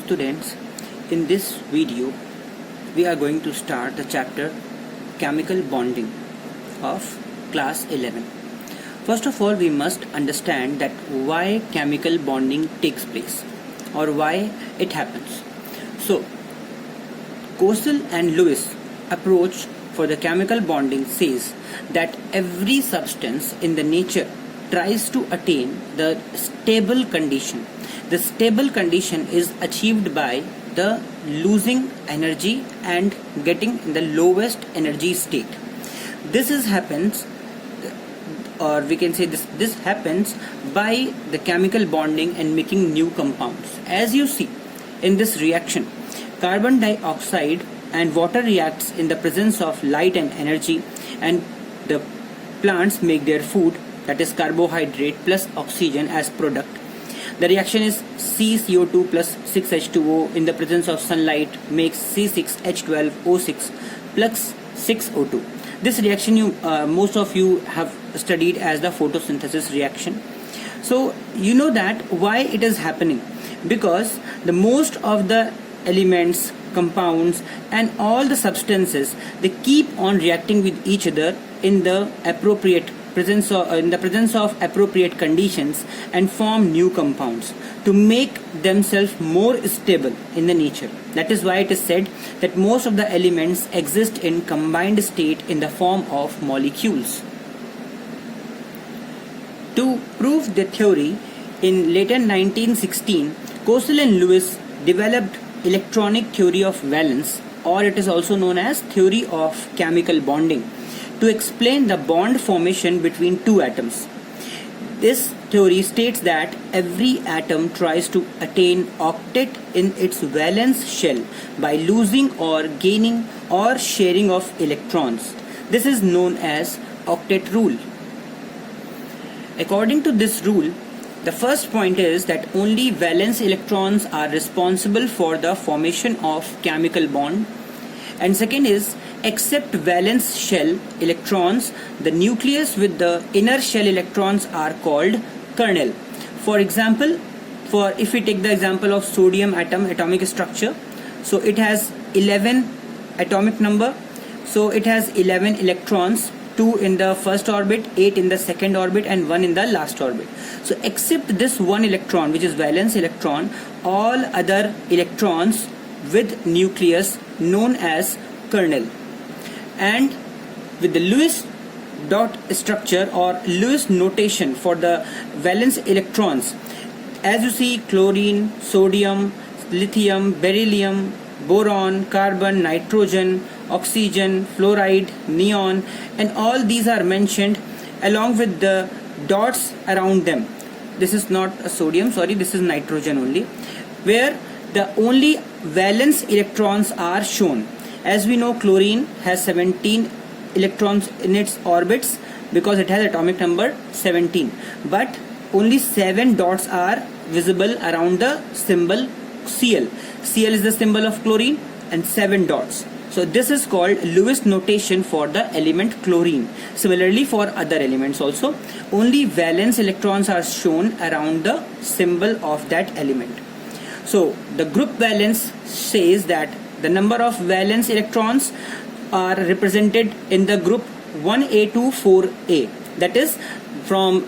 students, in this video we are going to start the chapter chemical bonding of class 11. First of all, we must understand that why chemical bonding takes place or why it happens. So Coastal and Lewis approach for the chemical bonding says that every substance in the nature tries to attain the stable condition. The stable condition is achieved by the losing energy and getting in the lowest energy state. This happens, or we can say this happens by the chemical bonding and making new compounds. As you see in this reaction, carbon dioxide and water reacts in the presence of light and energy, and the plants make their food, that is carbohydrate plus oxygen as product. The reaction is CCO2 plus 6H2O in the presence of sunlight makes C6H12O6 plus 6O2. This reaction most of you have studied as the photosynthesis reaction. So you know that why it is happening, because the most of the elements, compounds and all the substances, they keep on reacting with each other in the appropriate presence of appropriate conditions and form new compounds to make themselves more stable in the nature. That is why it is said that most of the elements exist in combined state in the form of molecules. To prove the theory, in later 1916, Coastal and Lewis developed electronic theory of valence, or it is also known as theory of chemical bonding, to explain the bond formation between two atoms. This theory states that every atom tries to attain octet in its valence shell by losing or gaining or sharing of electrons. This is known as octet rule. According to this rule, the first point is that only valence electrons are responsible for the formation of chemical bond, and second is, except valence shell electrons, the nucleus with the inner shell electrons are called kernel. For example, if we take the example of sodium atom atomic structure, so it has 11 atomic number, so it has 11 electrons, 2 in the first orbit, 8 in the second orbit and 1 in the last orbit. So except this one electron, which is valence electron, all other electrons with nucleus known as kernel. And with the Lewis dot structure or Lewis notation for the valence electrons, as you see, chlorine, sodium, lithium, beryllium, boron, carbon, nitrogen, oxygen, fluoride, neon, and all these are mentioned along with the dots around them. This is not a sodium, sorry, this is nitrogen only, where the only valence electrons are shown. As we know, chlorine has 17 electrons in its orbits because it has atomic number 17, but only 7 dots are visible around the symbol Cl. Cl is the symbol of chlorine and 7 dots. So this is called Lewis notation for the element chlorine. Similarly for other elements also, only valence electrons are shown around the symbol of that element. So the group valence says that the number of valence electrons are represented in the group 1a to 4a. That is from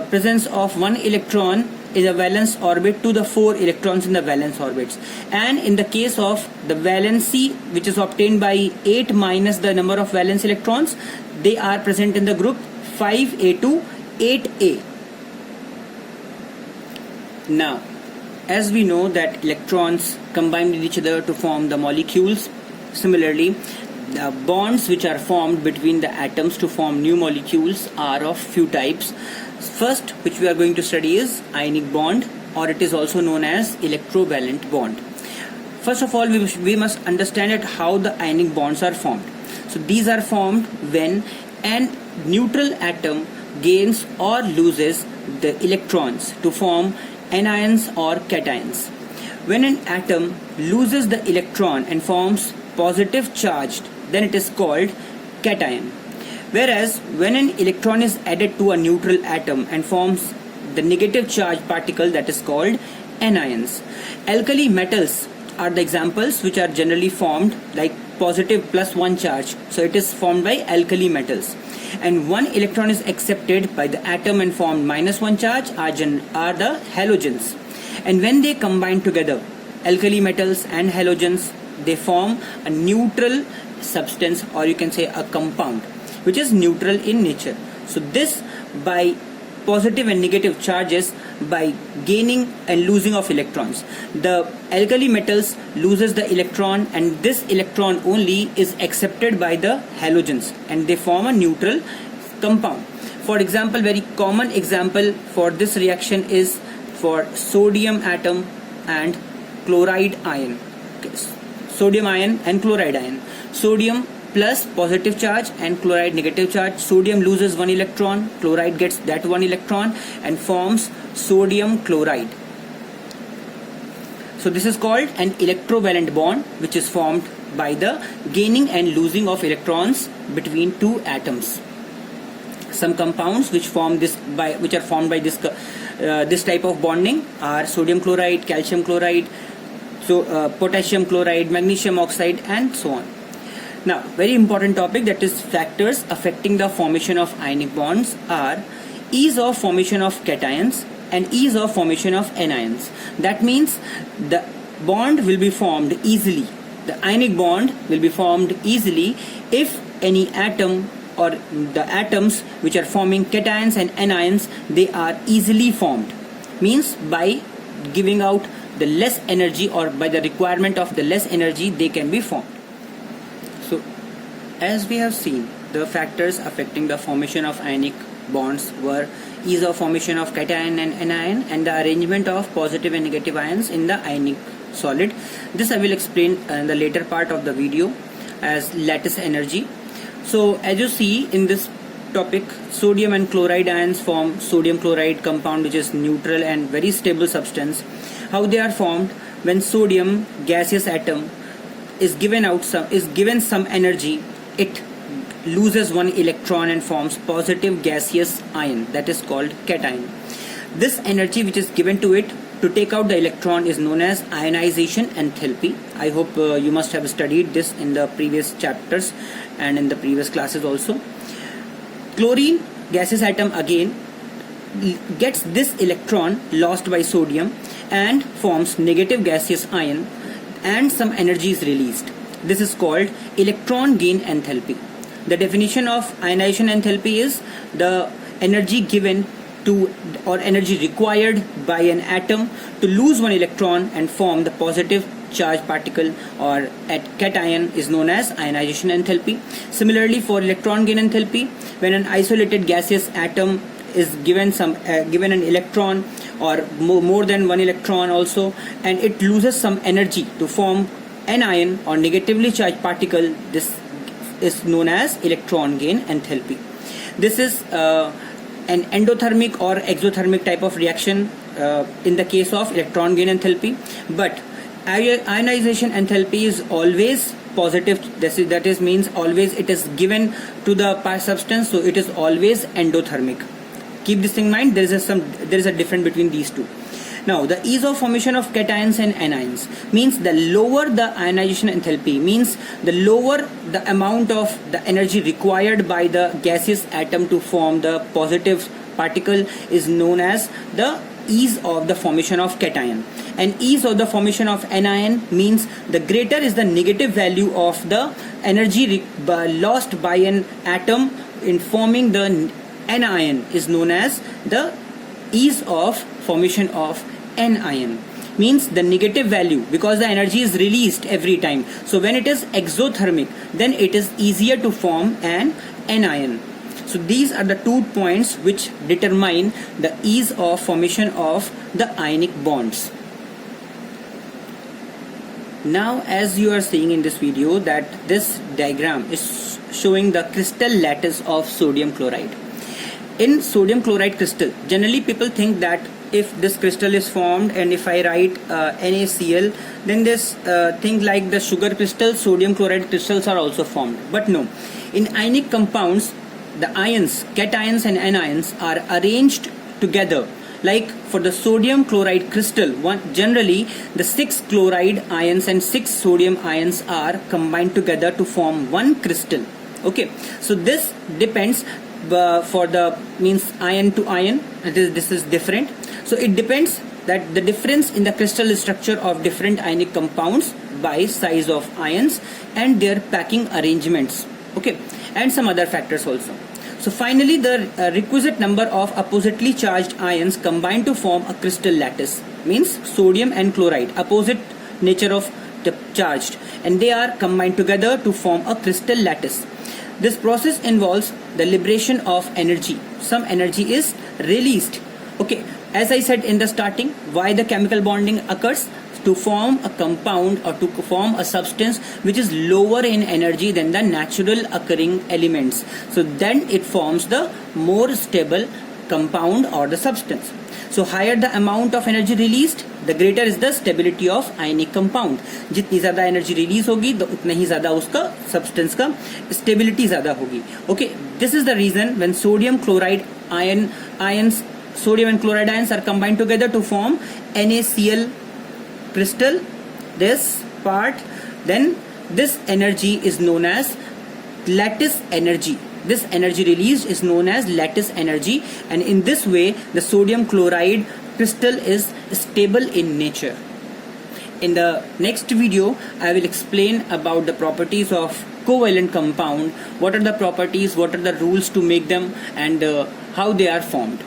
presence of 1 electron in the valence orbit to the 4 electrons in the valence orbits. And in the case of the valency, which is obtained by 8 minus the number of valence electrons, they are present in the group 5a to 8a. Now, as we know that electrons combine with each other to form the molecules, similarly the bonds which are formed between the atoms to form new molecules are of few types. First, which we are going to study, is ionic bond, or it is also known as electrovalent bond. First of all, we must understand how the ionic bonds are formed. So these are formed when an neutral atom gains or loses the electrons to form anions or cations. When an atom loses the electron and forms positive charged, then it is called cation. Whereas when an electron is added to a neutral atom and forms the negative charge particle, that is called anions. Alkali metals are the examples which are generally formed like positive +1 charge. So it is formed by alkali metals. And one electron is accepted by the atom and formed -1 charge are the halogens. And when they combine together, alkali metals and halogens, they form a neutral substance, or you can say a compound, which is neutral in nature. So this, by positive and negative charges, by gaining and losing of electrons, the alkali metals loses the electron, and this electron only is accepted by the halogens, and they form a neutral compound. For example, very common example for this reaction is for sodium atom and chloride ion. Okay. Sodium ion and chloride ion. Sodium plus positive charge and chloride negative charge. Sodium loses one electron, chloride gets that one electron and forms sodium chloride. So this is called an electrovalent bond, which is formed by the gaining and losing of electrons between two atoms. Some compounds which are formed by this type of bonding are sodium chloride, calcium chloride, potassium chloride, magnesium oxide, and so on. Now, very important topic, that is factors affecting the formation of ionic bonds are ease of formation of cations and ease of formation of anions. That means the bond will be formed easily. The ionic bond will be formed easily if any atom or the atoms which are forming cations and anions, they are easily formed. Means by giving out the less energy, or by the requirement of the less energy, they can be formed. So as we have seen, the factors affecting the formation of ionic bonds were ease of formation of cation and anion, and the arrangement of positive and negative ions in the ionic solid. This I will explain in the later part of the video as lattice energy. So as you see in this topic, sodium and chloride ions form sodium chloride compound, which is neutral and very stable substance. How they are formed? When sodium gaseous atom is given some energy, it loses one electron and forms positive gaseous ion, that is called cation. This energy which is given to it to take out the electron is known as ionization enthalpy. I hope you must have studied this in the previous chapters and in the previous classes also. Chlorine gaseous atom again gets this electron lost by sodium and forms negative gaseous ion, and some energy is released. This is called electron gain enthalpy. The definition of ionization enthalpy is the energy given to, or energy required by an atom to lose one electron and form the positive charged particle or cation is known as ionization enthalpy. Similarly, for electron gain enthalpy, when an isolated gaseous atom is given an electron or more than one electron also, and it loses some energy to form an ion or negatively charged particle, this is known as electron gain enthalpy. This is an endothermic or exothermic type of reaction in the case of electron gain enthalpy, but ionization enthalpy is always positive. That is means always it is given to the substance, so it is always endothermic. Keep this in mind. There is a difference between these two. Now, the ease of formation of cations and anions means the lower the ionization enthalpy, means the lower the amount of the energy required by the gaseous atom to form the positive particle is known as the ease of the formation of cation. And ease of the formation of anion means the greater is the negative value of the energy lost by an atom in forming the anion is known as the ease of formation of anion. Means the negative value, because the energy is released every time. So when it is exothermic, then it is easier to form an anion. So these are the 2 points which determine the ease of formation of the ionic bonds. Now, as you are seeing in this video, that this diagram is showing the crystal lattice of sodium chloride. In sodium chloride crystal, generally people think that if this crystal is formed and if I write NaCl, then this thing like the sugar crystal, sodium chloride crystals are also formed. But no, in ionic compounds, the ions, cations and anions are arranged together Like for the sodium chloride crystal, generally the 6 chloride ions and 6 sodium ions are combined together to form one crystal. Okay, so this depends for the means ion to ion, this is different. So it depends that the difference in the crystal structure of different ionic compounds by size of ions and their packing arrangements. Okay, and some other factors also. So finally, the requisite number of oppositely charged ions combine to form a crystal lattice, means sodium and chloride, opposite nature of the charged, and they are combined together to form a crystal lattice. This process involves the liberation of energy. Some energy is released. Okay, as I said in the starting, why the chemical bonding occurs? To form a compound or to form a substance which is lower in energy than the natural occurring elements. So then it forms the more stable compound or the substance. So higher the amount of energy released, the greater is the stability of ionic compound. जितनी ज़्यादा energy release होगी तो उतना ही ज़्यादा उसका substance का stability ज़्यादा होगी. Okay, this is the reason when sodium chloride ions, sodium and chloride ions are combined together to form NaCl crystal, this part, then this energy is known as lattice energy. This energy released is known as lattice energy, and in this way the sodium chloride crystal is stable in nature. In the next video, I will explain about the properties of covalent compound, what are the properties, what are the rules to make them, and how they are formed.